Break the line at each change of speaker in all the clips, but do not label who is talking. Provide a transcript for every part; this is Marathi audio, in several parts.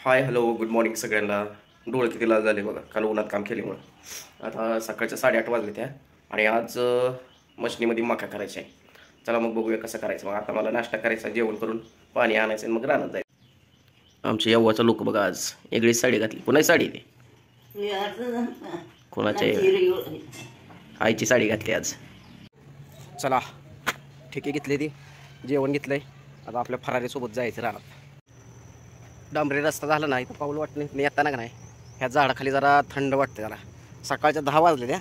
हाय हॅलो गुड मॉर्निंग सगळ्यांना. डोळे किती लाल झाले बघा, काल उन्हात काम केल्यामुळं. आता सकाळच्या 8:30 वाजले त्या आणि आज मशनीमध्ये मका करायची आहे. चला मग बघूया कसं करायचं. मग आता मला नाश्ता करायचा, जेवण करून पाणी आणायचं आणि मग रानात जायचं. आमच्या यव्वाचा लोक बघा आज वेगळीच साडी घातली. कोणाची साडी ती? कोणाच्या आईची साडी घातली आज. चला ठिके घेतली ती, जेवण घेतलंय. आता आपल्या फरारीसोबत जायचं रानात. डांबरी रस्ता झाला नाही तर पाऊल वाटत नाही येताना का नाही. ह्या झाडाखाली जरा थंड वाटते. जरा सकाळच्या 10 वाजले त्या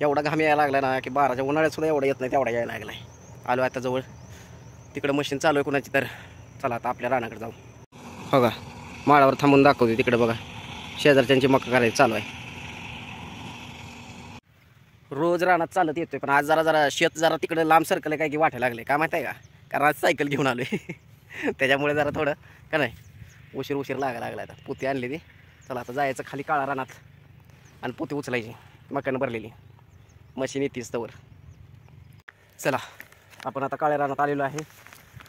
एवढा घाम यायला लागला ना की 12च्या उन्हाळ्यात सुद्धा एवढा येत नाही तेवढा यायला लागला आहे. आलो आता जवळ, तिकडं मशीन चालू आहे कुणाची. तर चला आता आपल्या रानाकडे जाऊ. बघा माळावर थांबून दाखवते तिकडे बघा, शेजारच्यांची मका करायची चालू आहे. रोज रानात चालत येतोय पण आज जरा शेत जरा तिकडे लांब सरकलं काय की वाटायला लागले. काय माहिती आहे का, कारण आज सायकल घेऊन आलोय त्याच्यामुळे जरा थोडं का नाही उशीर लागायला लागला. आता पोती आणली ती. चला आता जायचं खाली काळा रानात आणि पोती उचलायची, मकानं भरलेली. मशीन येतेच तवर. चला आपण आता काळ्या रानात आलेलो आहे.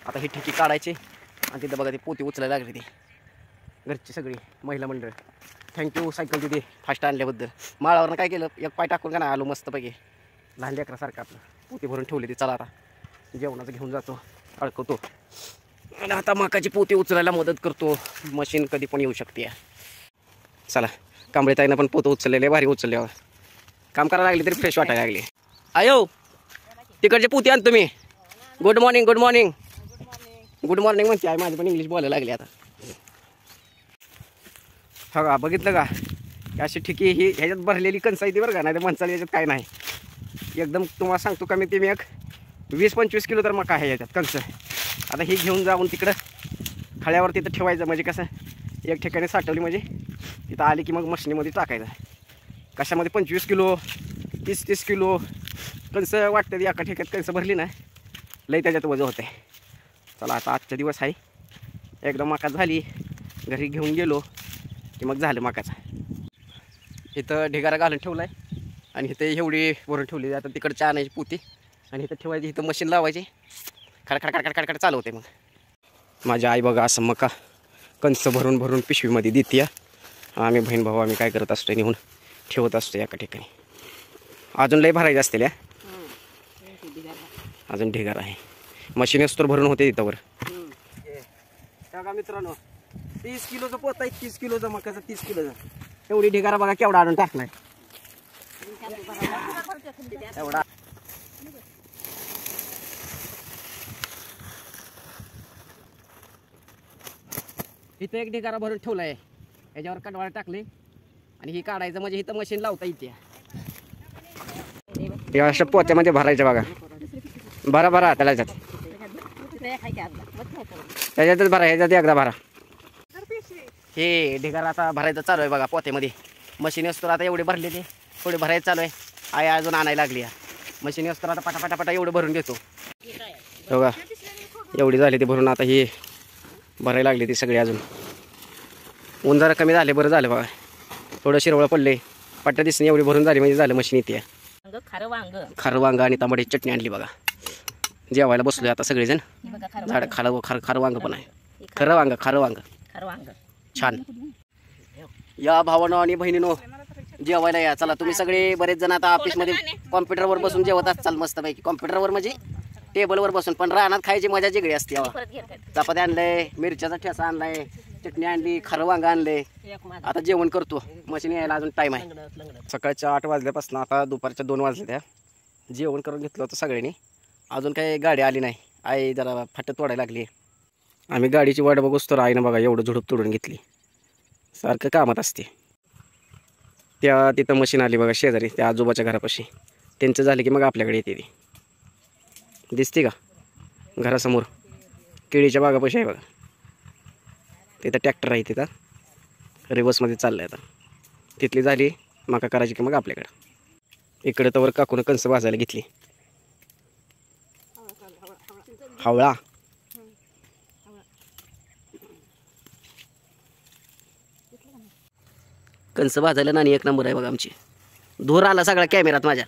आता ही ठिकी काढायची आणि तिथं बघा ती पोती उचलायला लागली. ती घरची सगळी महिला मंडळ थँक्यू सायकल तिथे फास्ट आणल्याबद्दल. माळावरनं काय केलं, एक पाय टाकून का नाही आलो मस्तपैकी लहान लेकरासारखं. आपलं पोती भरून ठेवली ती. चला आता जेवणाचं घेऊन जातो, अडकवतो आणि आता मकाची पोती उचलायला मदत करतो. मशीन कधी पण येऊ शकते. चला कांबळे ताईनं पण पोतं उचललेले, भारी उचलल्यावर काम करायला लागली तरी फ्रेश वाटायला लागली. आयो तिकडचे पोती आणतो मी. Good morning good morning good morning म्हणते आहे. माझी पण इंग्लिश बोलायला लागली आता. हा का बघितलं का, अशी ठिकी ही ह्याच्यात भरलेली कणसं आहे ती बरं का. नाही तर माणसाला याच्यात काय नाही. एकदम तुम्हाला सांगतो का मी, ते मी एक 20-25 किलो तर मका आहे याच्यात कणसं. आता ही घेऊन जाऊन तिकडं खळ्यावर तिथं ठेवायचं. म्हणजे कसं एक ठिकाणी साठवली म्हणजे तिथं आली की मग मशनीमध्ये टाकायचं. कशामध्ये 25 किलो 30-30 किलो कणसं वाटतं. एका ठिकाणी कणसं भरली ना लई त्याच्यात वजन होते. चला आता आजचा दिवस आहे. एकदम मका झाली, घरी घेऊन गेलो की मग झालं मकाचं. इथं ढिगारा घालून ठेवला आहे आणि इथं एवढी भरून ठेवली. आता तिकडच्या आणायची पोती आणि इथं ठेवायची. इथं मशीन लावायची, खडखड चालू होते. मग माझी आई बघा असं मका कणसं भरून भरून पिशवीमध्ये देते. आम्ही बहीण भाऊ आम्ही काय करत असतो, नेऊन ठेवत असतो एका ठिकाणी. अजून लई भरायचे असतील. अजून ढिगारा आहे. मशीन तर भरून होते तिथंवर. बघा मित्रांनो 30 किलोचं पोत आहे. 30 किलोचं मकाचं 30 किलोचं. एवढी ढिगारा बघा केवढा आणून टाकलाय एवढा. इथं एक ढिगारा भरून ठेवलाय, याच्यावर कडवाळ टाकले आणि ही काढायचं म्हणजे इथं मशीन लावता येते. या अशा पोत्यामध्ये भरायचं बघा. भरा त्याच्यातच भरा, ह्याच्यात एकदा भरा. हे ढिगारा आता भरायचं चालू आहे बघा पोत्यामध्ये. मशीन असतो आता एवढे भरलेले, थोडे भरायचं चालू आहे. आई अजून आणायला लागली. मशीन असतो आता पटापटा एवढं भरून घेतो बघा. एवढी झाली ती भरून. आता ही भरायला लागली ती सगळी. अजून ऊन जरा कमी झाले, बरं झालं बघा. थोडं शिरवळ पडले, पट्ट्या दिसणे एवढी भरून झाली म्हणजे झालं मशीन येते. खारं वांग आणि टमाट्याची चटणी आणली बघा. जेवायला बसलोय आता सगळेजण. झाड खारं वांग पण आहे. खारं वांग छान. या भावानो आणि बहिणीनो जेवायला या. चला तुम्ही सगळे बरेच जण आता ऑफिसमध्ये कॉम्प्युटरवर बसून जेवत असताल मस्तपैकी. कॉम्प्युटरवर म्हणजे टेबलवर बसून, पण रानात खायची मजा वेगळी असते. चपाती आणलंय, मिरच्याचा ठेसा आणलाय, चटणी आणली, खारं वांग आणलंय. आता जेवण करतो. मशीन यायला अजून टाईम आहे. सकाळच्या 8 वाजल्यापासून आता दुपारच्या 2 वाजले. त्या जेवण करून घेतलं होतं सगळ्यांनी. अजून काही गाडी आली नाही. आई जरा फाटं तोडायला लागली. आम्ही गाडीची वाट बघूच तर आईनं बघा एवढं झुडूप तोडून घेतली. सारखं कामात असते. तिथं मशीन आली बघा शेजारी त्या आजोबाच्या घरापाशी. त्यांचं झालं की मग आपल्याकडे येते. ती दिसते का घरासमोर केळीच्या बागापाशी आहे बघा. तिथं ट्रॅक्टर आहे, तिथं रिवर्समध्ये चाललं आहे. आता तिथली झाली मका करायची की मग आपल्याकडं. इकडे तर काकून कणसं भाजायला घेतली. हावळा कणसं भाजायला नानी एक नंबर आहे बघा आमची. धूर आला सगळा कॅमेरात माझ्या.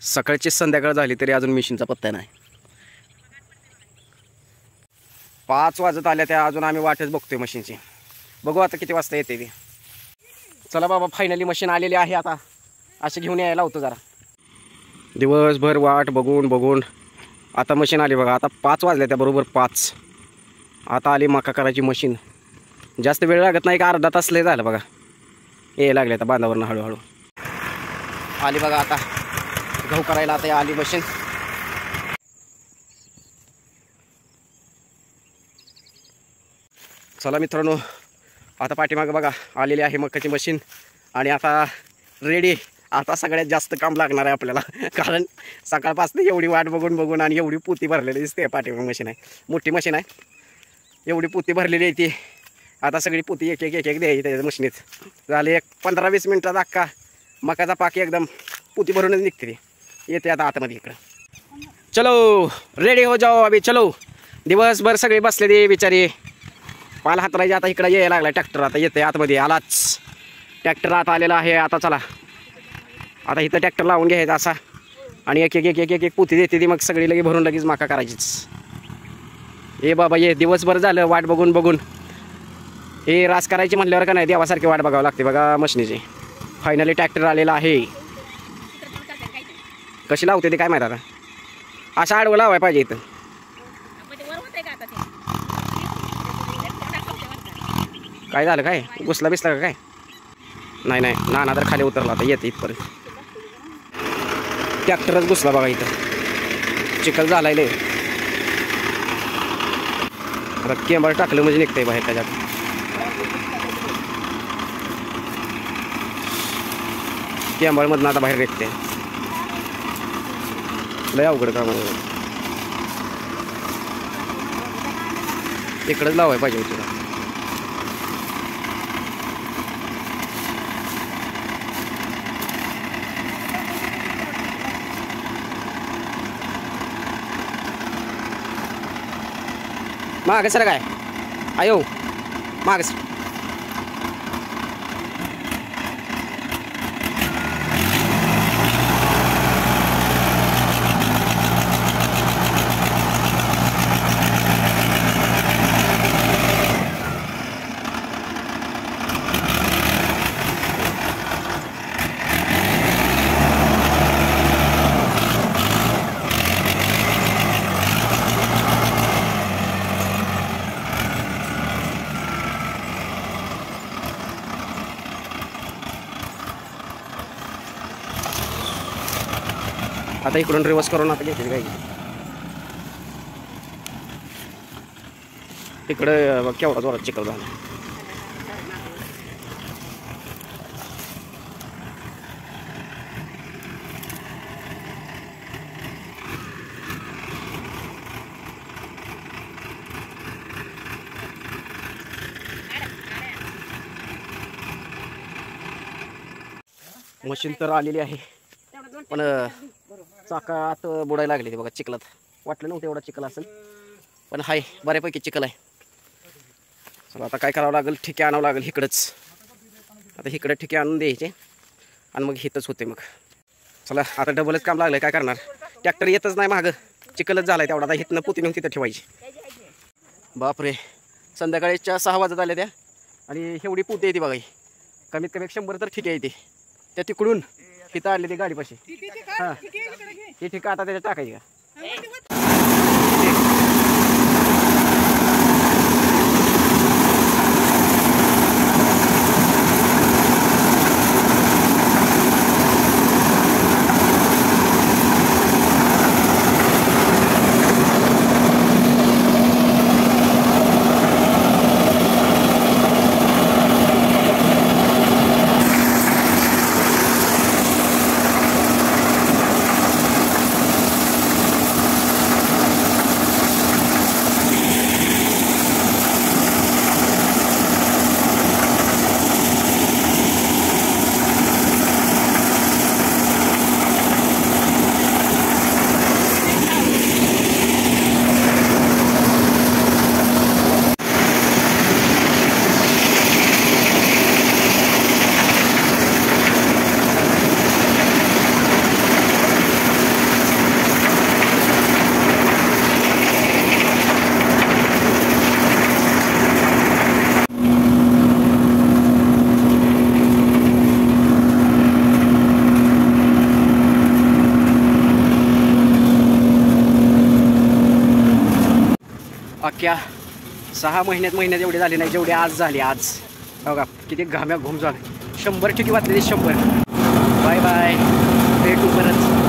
सकाळची संध्याकाळ झाली तरी अजून मिशीनचा पत्ता नाही. 5 वाजत आल्या त्या, अजून आम्ही वाटच बघतोय मशीनची. बघू आता किती वाजता येते ती. चला बाबा, फायनली मशीन आलेली आहे. आता असे घेऊन यायला होतं जरा. दिवसभर वाट बघून बघून आता मशीन आली बघा. आता 5 वाजल्या त्या, बरोबर 5. आता आली मका करायची मशीन. जास्त वेळ लागत नाही, का अर्धा तास लय झालं बघा. यायला लागले आता बांधावरनं हळूहळू. आली बघा आता गहू करायला. आता आली मशीन. चला मित्रांनो, आता पाठीमागं बघा आलेली आहे मकाची मशीन. आणि आता रेडी. आता सगळ्यात जास्त काम लागणार आहे आपल्याला, कारण सकाळपासून एवढी वाट बघून बघून आणि एवढी पोती भरलेली दिसते. पाठीमागं मशीन आहे, मोठी मशीन आहे. एवढी पोती भरलेली आहे ती. आता सगळी पोती एक एक एक एक द्यायची त्याच्या मशीनीत. झाले एक 15-20 मिनटात अख्खा मकाचा पाक एकदम पोती भरूनच निघते ती. येते आता आतमध्ये इकडं. चलो रेडी हो जाओ अभि, चलो. दिवसभर सगळे बसले ते बिचारी, पाल हातरायचे. आता इकडं यायला लागला ट्रॅक्टर. आता येते आतमध्ये, आलाच ट्रॅक्टर आता आलेला आहे. आता चला, आता इथं ट्रॅक्टर लावून घ्यायचा असा, आणि एक एक एक एक एक एक पोती देते ती. मग सगळी लगे भरून लगेच मका करायचीच. हे बाबा ये, दिवसभर झालं वाट बघून बघून. हे रास करायची म्हटल्यावर का नाही, देवासारखी वाट बघावं लागते बघा मशनीची. फायनली ट्रॅक्टर आलेला आहे. कशी लावते ते काय माहीत आता. अशा आडवं लावाय पाहिजे इथं. काय झालं, काय घुसला बिसला का काय? नाही नाही, नाना तर खाली उतरला. आता येते इथपर्यंत. ट्रॅक्टरच घुसला बघा इथं. चिखल झालाय लय. आता केंबर टाकलं म्हणजे निघतंय बाहेर त्याच्यात. केंबळमधनं आता बाहेर निघते. लय अवघड काम आहे. इकडंच लावाय पाहिजे तुला. मागं सर काय आयो, मागं सर. आता इकडून रिवर्स करून आता घेते काय. इकडं केवढा जोरात चिखल झाला. मशीन तर आलेली आहे, पण चाकात बुडायला लागली बघा चिखलात. वाटलं नव्हतं एवढा चिखल असेल, पण हाय बऱ्यापैकी चिखल आहे. चला आता काय करावं लागेल, ठिके आणावं लागेल इकडंच. आता इकडं ठिके आणून द्यायचे आणि मग हितच होते मग. चला आता डबलच काम लागलं, काय करणार. ट्रॅक्टर येतच नाही मागं, चिखलच झालाय तेवढा. आता हितनं पोती नेऊन तिथं ठेवायची. बापरे, संध्याकाळीच्या 6 वाजत आल्या त्या, आणि एवढी पोती येते बघा. कमीत कमी 100 तर ठिके येते. त्या तिकडून तिथं आणली ती गाडीपाशी. हां, ही ठिका आता त्याच्यात टाकायची का. अख्ख्या 6 महिन्यात एवढे झाले नाही जेवढे आज झाले. आज बघा किती घाम्या घुम झाले. 100 ठिकी वाचलेली 100. बाय बाय, भेटू परत.